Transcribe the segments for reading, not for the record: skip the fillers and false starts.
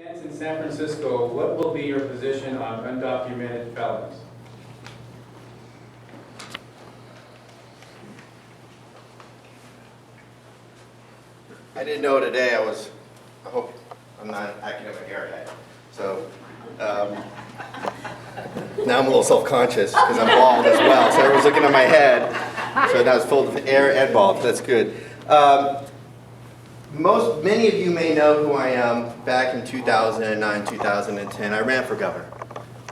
In San Francisco, what will be your position on undocumented felons? I didn't know today. I hope I'm not an academic airhead. So now I'm a little self-conscious because I'm bald as well. So everyone's looking at my head. So now it's full of air and bald. That's good. Many of you may know who I am. Back in 2009, 2010, I ran for governor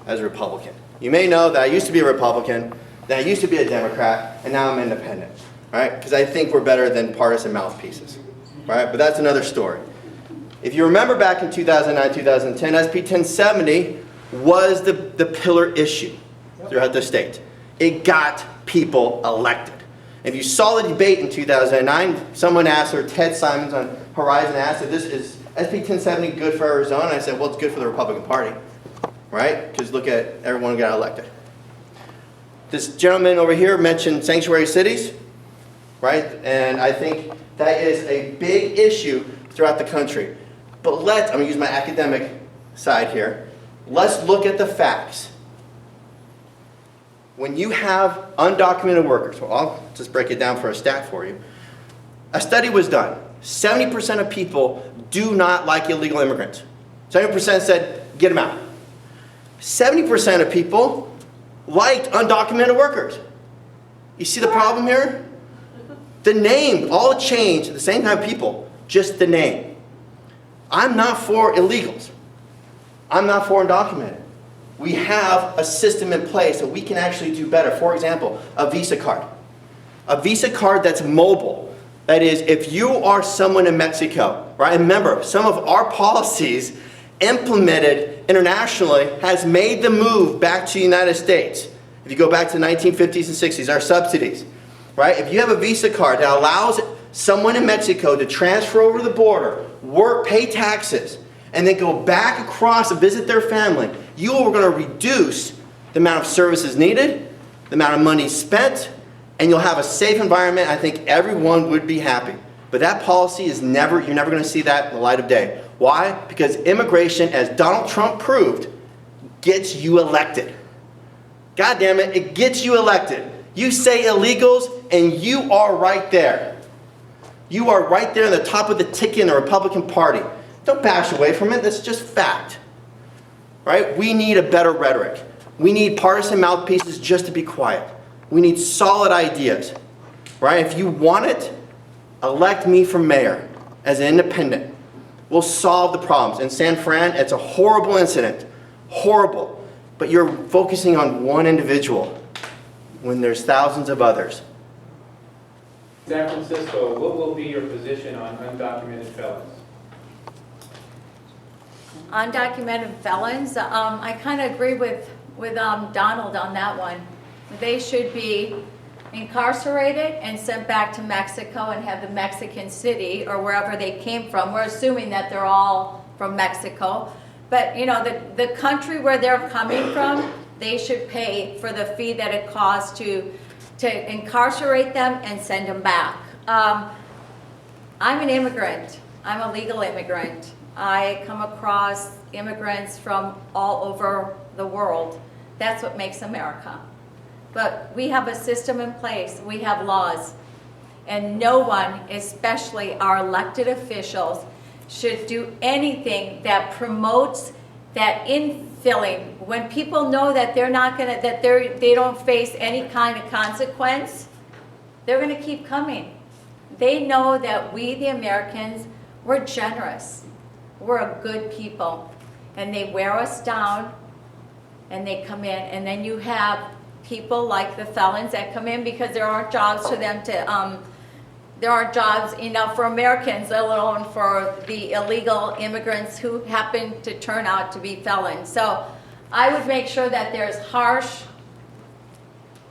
as a Republican. You may know that I used to be a Republican, that I used to be a Democrat, and now I'm independent, right? Because I think we're better than partisan mouthpieces, right? But that's another story. If you remember back in 2009, 2010, SB 1070 was the pillar issue throughout the state. It got people elected. If you saw the debate in 2009, someone asked, or Ted Simons on Horizon asked, if this is SB 1070 good for Arizona? I said, well, it's good for the Republican Party, right? Because look at everyone who got elected. This gentleman over here mentioned sanctuary cities, right? And I think that is a big issue throughout the country. But I'm going to use my academic side here. Let's look at the facts. When you have undocumented workers, well, I'll just break it down for a stat for you. A study was done. 70% of people do not like illegal immigrants. 70% said, get them out. 70% of people liked undocumented workers. You see the problem here? The name, all changed, the same kind of people, just the name. I'm not for illegals. I'm not for undocumented. We have a system in place that we can actually do better. For example, a Visa card. A Visa card that's mobile. That is, if you are someone in Mexico, right? And remember, some of our policies implemented internationally has made the move back to the United States. If you go back to the 1950s and 60s, our subsidies, right? If you have a Visa card that allows someone in Mexico to transfer over the border, work, pay taxes, and then go back across and visit their family, you are going to reduce the amount of services needed, the amount of money spent, and you'll have a safe environment. I think everyone would be happy. But that policy is you're never going to see that in the light of day. Why? Because immigration, as Donald Trump proved, gets you elected. God damn it, it gets you elected. You say illegals, and you are right there. You are right there on the top of the ticket in the Republican Party. Don't bash away from it. That's just fact. Right? We need a better rhetoric. We need partisan mouthpieces just to be quiet. We need solid ideas. Right? If you want it, elect me for mayor as an independent. We'll solve the problems. In San Fran, it's a horrible incident. Horrible. But you're focusing on one individual when there's thousands of others. San Francisco, what will be your position on undocumented felons? Undocumented felons, I kind of agree with Donald on that one. They should be incarcerated and sent back to Mexico and have the Mexican city or wherever they came from. We're assuming that they're all from Mexico. But you know, the country where they're coming from, they should pay for the fee that it costs to incarcerate them and send them back. I'm an immigrant. I'm a legal immigrant. I come across immigrants from all over the world. That's what makes America. But we have a system in place. We have laws. And no one, especially our elected officials, should do anything that promotes that infilling. When people know that they're not gonna, that they don't face any kind of consequence, they're gonna keep coming. They know that we, the Americans, we're generous. We're a good people, and they wear us down, and they come in, and then you have people like the felons that come in because there aren't jobs for them to, there aren't jobs enough for Americans, let alone for the illegal immigrants who happen to turn out to be felons. So I would make sure that there's harsh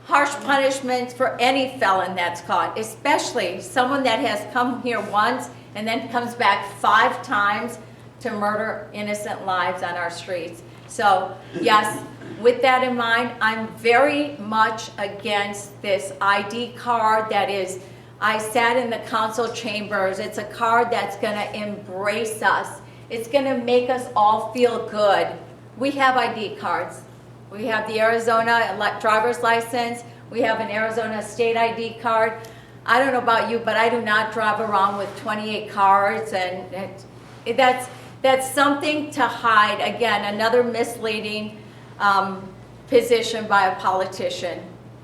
punishments for any felon that's caught, especially someone that has come here once and then comes back 5 times to murder innocent lives on our streets. So yes, with that in mind, I'm very much against this ID card that is, I sat in the council chambers. It's a card that's gonna embrace us. It's gonna make us all feel good. We have ID cards. We have the Arizona driver's license. We have an Arizona state ID card. I don't know about you, but I do not drive around with 28 cards, and that's something to hide. Again, another misleading position by a politician.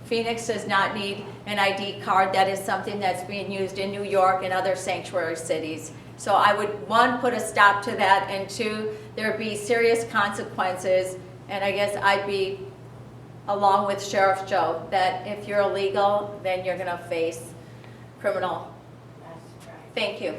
Phoenix does not need an ID card. That is something that's being used in New York and other sanctuary cities. So I would, one, put a stop to that, and two, there'd be serious consequences. And I guess I'd be, along with Sheriff Joe, that if you're illegal, then you're gonna face criminal. Thank you.